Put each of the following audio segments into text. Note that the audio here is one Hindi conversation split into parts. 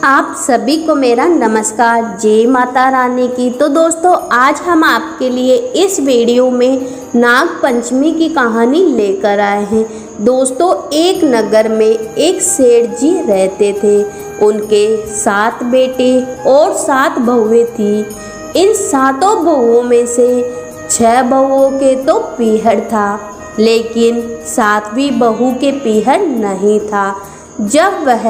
आप सभी को मेरा नमस्कार, जय माता रानी की। तो दोस्तों, आज हम आपके लिए इस वीडियो में नाग पंचमी की कहानी लेकर आए हैं। दोस्तों, एक नगर में एक सेठ जी रहते थे। उनके 7 बेटे और 7 बहुएं थी। इन 7 बहुओं में से 6 बहुओं के तो पीहर था, लेकिन 7वीं बहू के पीहर नहीं था। जब वह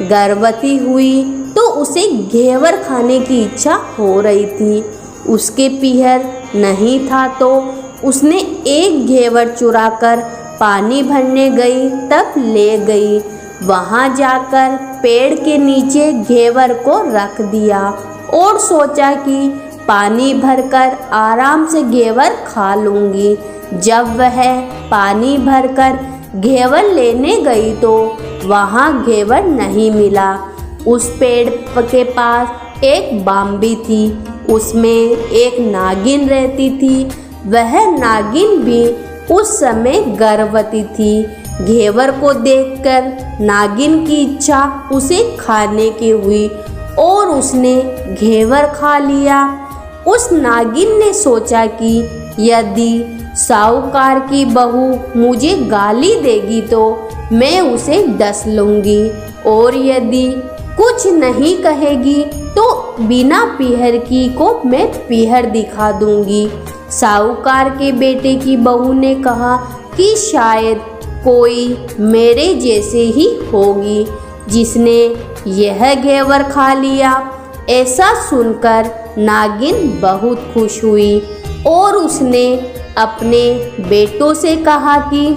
गर्भवती हुई तो उसे घेवर खाने की इच्छा हो रही थी। उसके पीहर नहीं था तो उसने एक घेवर चुराकर पानी भरने गई, तब ले गई। वहां जाकर पेड़ के नीचे घेवर को रख दिया और सोचा कि पानी भरकर आराम से घेवर खा लूँगी। जब वह पानी भरकर घेवर लेने गई तो वहाँ घेवर नहीं मिला। उस पेड़ के पास एक बाम्बी थी, उसमें एक नागिन रहती थी। वह नागिन भी उस समय गर्भवती थी। घेवर को देखकर नागिन की इच्छा उसे खाने की हुई और उसने घेवर खा लिया। उस नागिन ने सोचा कि यदि साहूकार की बहू मुझे गाली देगी तो मैं उसे डस लूँगी, और यदि कुछ नहीं कहेगी तो बिना पीहर की को मैं पीहर दिखा दूँगी। साहूकार के बेटे की बहू ने कहा कि शायद कोई मेरे जैसे ही होगी जिसने यह घेवर खा लिया। ऐसा सुनकर नागिन बहुत खुश हुई और उसने अपने बेटों से कहा कि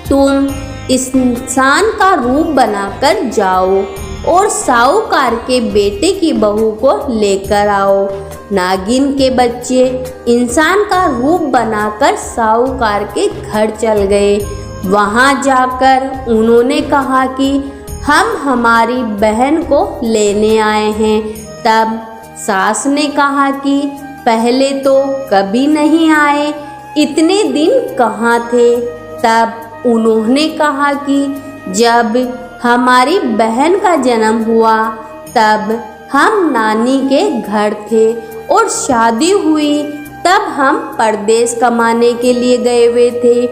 तुम इस इंसान का रूप बनाकर जाओ और साहूकार के बेटे की बहू को लेकर आओ। नागिन के बच्चे इंसान का रूप बनाकर साहूकार के घर चल गए। वहां जाकर उन्होंने कहा कि हम हमारी बहन को लेने आए हैं। तब सास ने कहा कि पहले तो कभी नहीं आए, इतने दिन कहाँ थे। तब उन्होंने कहा कि जब हमारी बहन का जन्म हुआ तब हम नानी के घर थे और शादी हुई तब हम परदेश कमाने के लिए गए हुए थे।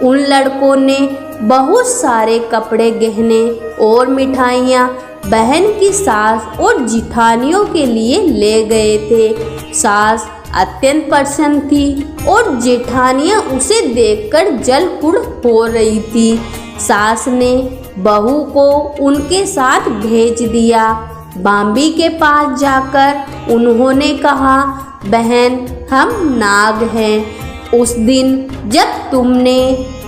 उन लड़कों ने बहुत सारे कपड़े, गहने और मिठाइयाँ बहन की सास और जिठानियों के लिए ले गए थे। सास अत्यंत प्रसन्न थी और जेठानियाँ उसे देखकर जलकुड़ हो रही थी। सास ने बहू को उनके साथ भेज दिया। बाम्बी के पास जाकर उन्होंने कहा, बहन, हम नाग हैं। उस दिन जब तुमने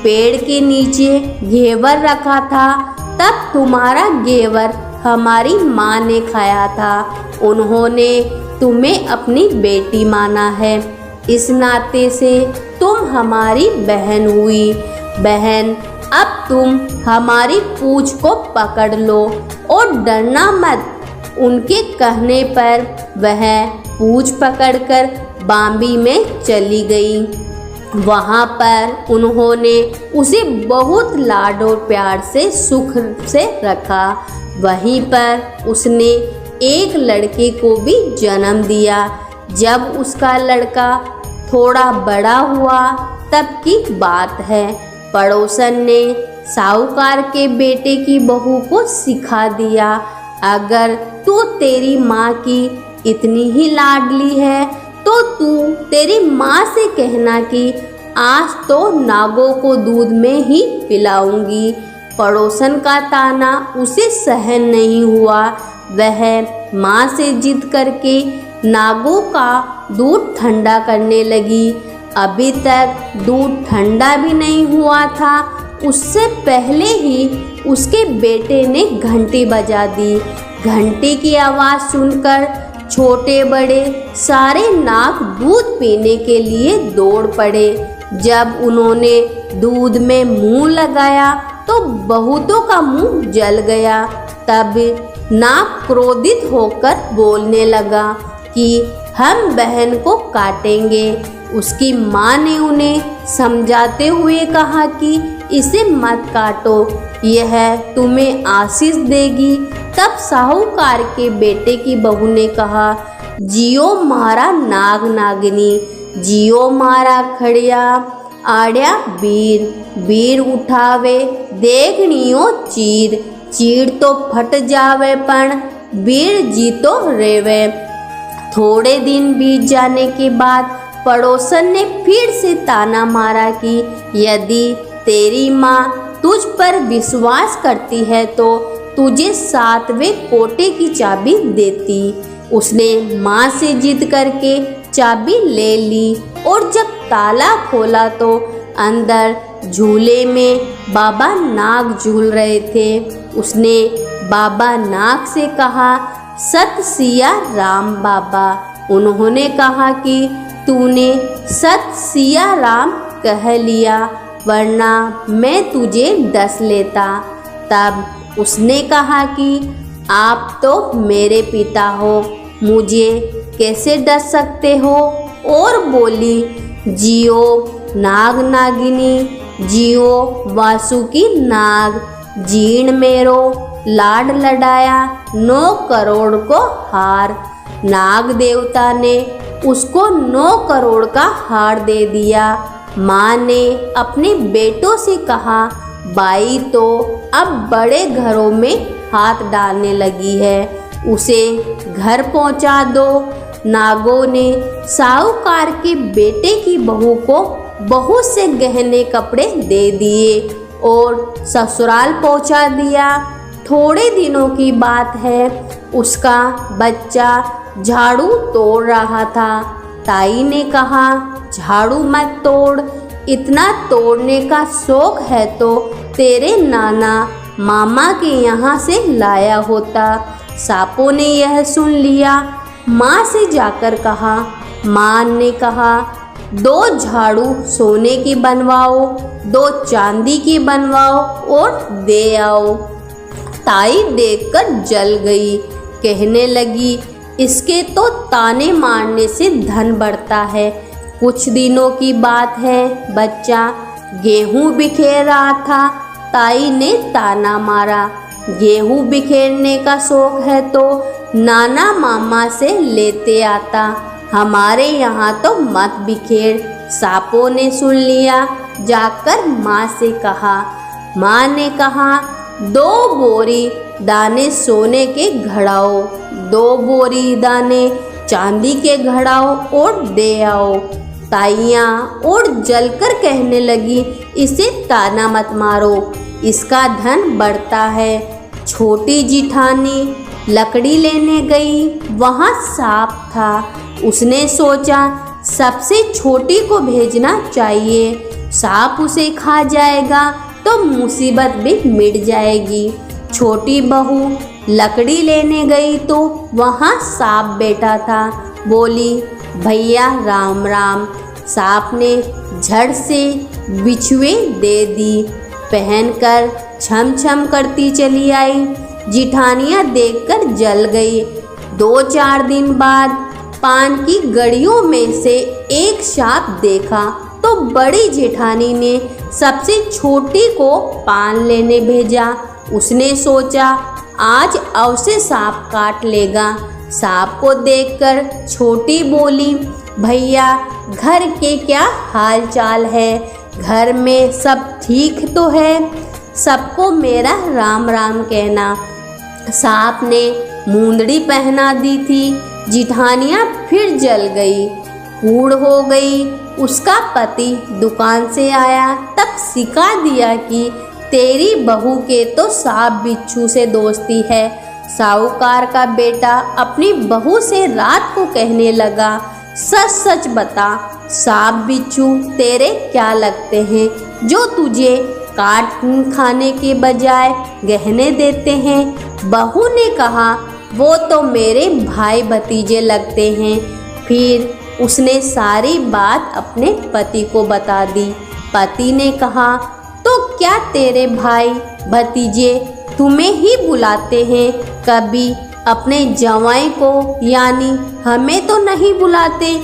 पेड़ के नीचे घेवर रखा था तब तुम्हारा घेवर हमारी माँ ने खाया था। उन्होंने तुम्हें अपनी बेटी माना है, इस नाते से तुम हमारी बहन हुई। बहन, अब तुम हमारी पूंछ को पकड़ लो और डरना मत। उनके कहने पर वह पूंछ पकड़कर बाम्बी में चली गई। वहाँ पर उन्होंने उसे बहुत लाड और प्यार से सुख से रखा। वहीं पर उसने एक लड़के को भी जन्म दिया। जब उसका लड़का थोड़ा बड़ा हुआ तब की बात है, पड़ोसन ने साहूकार के बेटे की बहू को सिखा दिया, अगर तू तेरी माँ की इतनी ही लाडली है तो तू तेरी माँ से कहना कि आज तो नागों को दूध में ही पिलाऊंगी। पड़ोसन का ताना उसे सहन नहीं हुआ। वह माँ से जिद करके नागों का दूध ठंडा करने लगी। अभी तक दूध ठंडा भी नहीं हुआ था, उससे पहले ही उसके बेटे ने घंटी बजा दी। घंटी की आवाज़ सुनकर छोटे बड़े सारे नाग दूध पीने के लिए दौड़ पड़े। जब उन्होंने दूध में मुंह लगाया तो बहुतों का मुंह जल गया। तब नाग क्रोधित होकर बोलने लगा कि हम बहन को काटेंगे। उसकी माँ ने उन्हें समझाते हुए कहा कि इसे मत काटो, यह तुम्हें आशीष देगी। तब साहूकार के बेटे की बहू ने कहा, जियो मारा नाग नागिनी, जियो मारा खड़िया, आड़या वीर, वीर उठावे देखनियो चीर, चीर तो फट जावे पण वीर जी तो रेवे। थोड़े दिन बीत जाने के बाद पड़ोसन ने फिर से ताना मारा कि यदि तेरी माँ तुझ पर विश्वास करती है तो तुझे 7वें कोटे की चाबी देती। उसने माँ से जिद करके चाबी ले ली और जब ताला खोला तो अंदर झूले में बाबा नाग झूल रहे थे। उसने बाबा नाग से कहा, सत सिया राम बाबा। उन्होंने कहा कि तूने सत सिया राम कह लिया, वरना मैं तुझे डस लेता। तब उसने कहा कि आप तो मेरे पिता हो, मुझे कैसे डस सकते हो। और बोली, जियो नाग नागिनी, जियो वासुकी नाग, जीण मेरो लाड लडाया 9 करोड़ को हार। नाग देवता ने उसको 9 करोड़ का हार दे दिया। माँ ने अपने बेटों से कहा, बाई तो अब बड़े घरों में हाथ डालने लगी है, उसे घर पहुँचा दो। नागों ने साहूकार के बेटे की बहू को बहुत से गहने कपड़े दे दिए और ससुराल पहुँचा दिया। थोड़े दिनों की बात है, उसका बच्चा झाड़ू तोड़ रहा था। ताई ने कहा, झाड़ू मत तोड़, इतना तोड़ने का शौक है तो तेरे नाना मामा के यहाँ से लाया होता। सांपों ने यह सुन लिया। माँ से जाकर कहा। माँ ने कहा, 2 झाड़ू सोने की बनवाओ, 2 चांदी की बनवाओ और दे आओ। ताई देखकर जल गई, कहने लगी, इसके तो ताने मारने से धन बढ़ता है। कुछ दिनों की बात है, बच्चा गेहूं बिखेर रहा था। ताई ने ताना मारा, गेहूं बिखेरने का शौक है तो नाना मामा से लेते आता, हमारे यहाँ तो मत बिखेर। सांपों ने सुन लिया, जाकर माँ से कहा। माँ ने कहा, 2 बोरी दाने सोने के घड़ाओ, 2 बोरी दाने चांदी के घड़ाओ और दे आओ। ताइयाँ और जलकर कहने लगी, इसे ताना मत मारो, इसका धन बढ़ता है। छोटी जिठानी लकड़ी लेने गई, वहाँ सांप था। उसने सोचा सबसे छोटी को भेजना चाहिए, सांप उसे खा जाएगा तो मुसीबत भी मिट जाएगी। छोटी बहू लकड़ी लेने गई तो वहाँ सांप बैठा था। बोली, भैया राम राम। सांप ने झट से बिछुए दे दी, पहनकर छम छम करती चली आई। जिठानियाँ देखकर जल गई। 2-4 दिन बाद पान की गड़ियों में से एक सांप देखा तो बड़ी जेठानी ने सबसे छोटी को पान लेने भेजा। उसने सोचा आज अवश्य सांप काट लेगा। सांप को देखकर छोटी बोली, भैया घर के क्या हाल चाल है, घर में सब ठीक तो है, सबको मेरा राम राम कहना। सांप ने मुंदड़ी पहना दी थी। जिठानियाँ फिर जल गई, कूड़ हो गई। उसका पति दुकान से आया, तब सिखा दिया कि तेरी बहू के तो सांप बिच्छू से दोस्ती है। साहूकार का बेटा अपनी बहू से रात को कहने लगा, सच सच बता, सांप बिच्छू तेरे क्या लगते हैं जो तुझे काट खाने के बजाय गहने देते हैं। बहू ने कहा, वो तो मेरे भाई भतीजे लगते हैं। फिर उसने सारी बात अपने पति को बता दी। पति ने कहा, तो क्या तेरे भाई भतीजे तुम्हें ही बुलाते हैं, कभी अपने जवाई को यानी हमें तो नहीं बुलाते।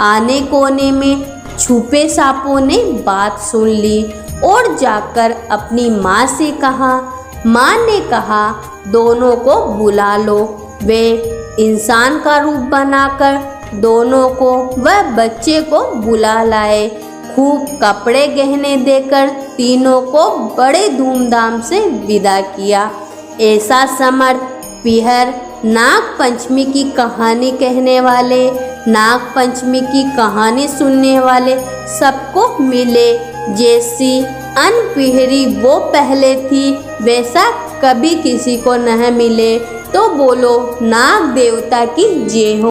आने कोने में छुपे सांपों ने बात सुन ली और जाकर अपनी माँ से कहा। माँ ने कहा, दोनों को बुला लो। वे इंसान का रूप बनाकर दोनों को वह बच्चे को बुला लाए। खूब कपड़े गहने देकर तीनों को बड़े धूमधाम से विदा किया। ऐसा समर्थ पीहर नाग पंचमी की कहानी कहने वाले, नाग पंचमी की कहानी सुनने वाले सबको मिले। जैसी अनपिहरी वो पहले थी, वैसा कभी किसी को न मिले। तो बोलो नाग देवता की जय हो।